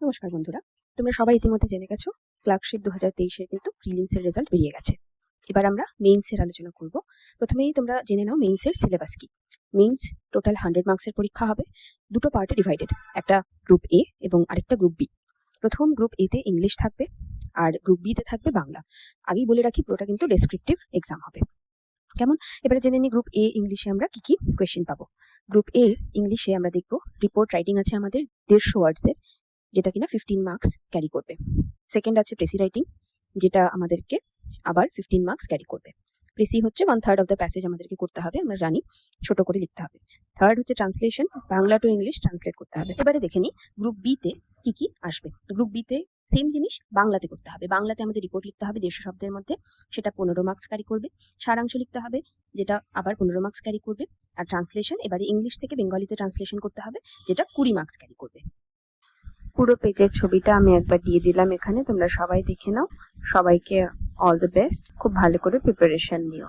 নমস্কার বন্ধুরা, তোমরা সবাই ইতিমধ্যে জেনে গেছো ক্লার্কশিপ 2023-এর কিন্তু প্রিলিমসের রেজাল্ট বেরিয়ে গেছে। এবার আমরা মেইনসের আলোচনা করব। প্রথমেই তোমরা জেনে নাও মেইনসের সিলেবাস কি। মেইনস টোটাল 100 মার্কসের পরীক্ষা হবে, দুটো পার্টে ডিভাইডেড, একটা গ্রুপ এ এবং আরেকটা গ্রুপ বি। প্রথম গ্রুপ এ তে ইংলিশ থাকবে আর গ্রুপ বি তে থাকবে বাংলা। আগেই বলে রাখি পুরোটা কিন্তু ডেসক্রিপটিভ এক্সাম হবে। কেমন? এবারে জেনে নিই গ্রুপ এ ইংলিশে আমরা কি কি কোয়েশ্চেন পাবো। গ্রুপ এ ইংলিশে আমরা দেখব রিপোর্ট রাইটিং আছে আমাদের 150 ওয়ার্ডসের, যেটা কিনা 15 মার্কস ক্যারি করবে। সেকেন্ড আছে প্রেসি রাইটিং, যেটা আমাদেরকে আবার 15 মার্কস ক্যারি করবে। প্রেসি হচ্ছে 1/3 অফ দ্য প্যাসেজ আমাদেরকে করতে হবে, আমরা জানি, ছোট করে লিখতে হবে। থার্ড হচ্ছে translation, Bangla to English translate করতে হবে। এবারে দেখে নিই গ্রুপ বি তে কি কি আসবে। গ্রুপ বি তে সেম জিনিস বাংলাতে করতে হবে। বাংলাতে আমাদের রিপোর্ট লিখতে হবে 150 শব্দের মধ্যে, সেটা 15 মার্কস ক্যারি করবে। সারাংশ লিখতে হবে, যেটা আবার 15 মার্কস ক্যারি করবে। আর ট্রান্সলেশন এবারে ইংলিশ থেকে বেঙ্গলিতে ট্রান্সলেশন করতে হবে, যেটা 20 মার্কস ক্যারি করবে। পুরো পেজের ছবিটা আমি একবার দিয়ে দিলাম এখানে, তোমরা সবাই দেখে নাও। সবাইকে অল দ্য বেস্ট, খুব ভালো করে প্রিপারেশন নিও।